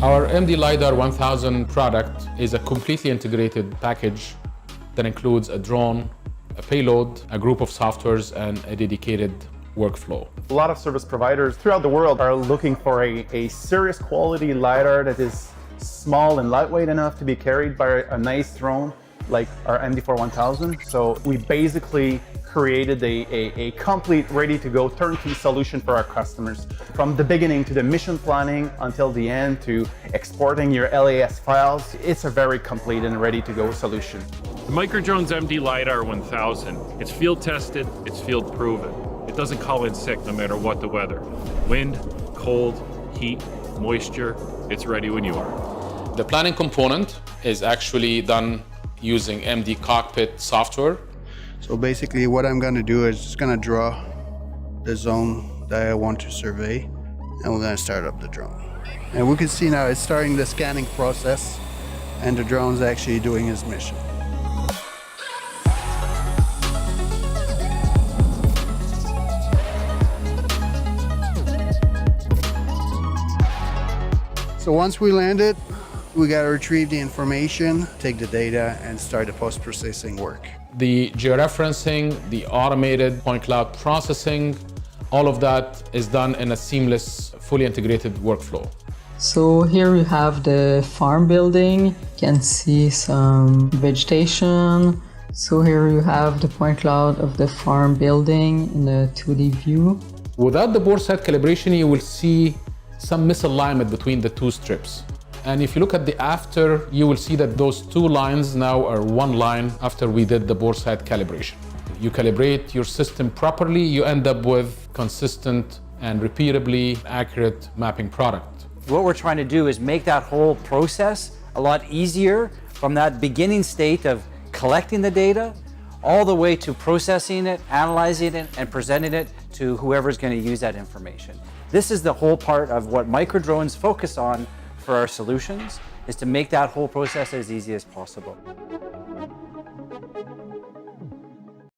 Our mdLiDAR1000 product is a completely integrated package that includes a drone, a payload, a group of softwares, and a dedicated workflow. A lot of service providers throughout the world are looking for a serious quality LiDAR that is small and lightweight enough to be carried by a nice drone like our mdLiDAR1000. So we basically created a complete, ready-to-go turnkey solution for our customers. From the beginning to the mission planning until the end to exporting your LAS files, it's a very complete and ready-to-go solution. The Microdrones mdLiDAR1000, it's field tested, it's field proven. It doesn't call in sick no matter what the weather. Wind, cold, heat, moisture, it's ready when you are. The planning component is actually done using MD Cockpit software. So basically what I'm going to do is just going to draw the zone that I want to survey, and we're going to start up the drone. And we can see now it's starting the scanning process, and the drone's actually doing its mission. So once we land it, we got to retrieve the information, take the data, and start the post-processing work. The georeferencing, the automated point cloud processing, all of that is done in a seamless, fully integrated workflow. So here you have the farm building. You can see some vegetation. So here you have the point cloud of the farm building in the 2D view. Without the bore site calibration, you will see some misalignment between the two strips. And if you look at the after, you will see that those two lines now are one line after we did the bore site calibration. You calibrate your system properly, you end up with consistent and repeatably accurate mapping product. What we're trying to do is make that whole process a lot easier from that beginning state of collecting the data all the way to processing it, analyzing it, and presenting it to whoever's going to use that information. This is the whole part of what Microdrones focus on for our solutions, is to make that whole process as easy as possible.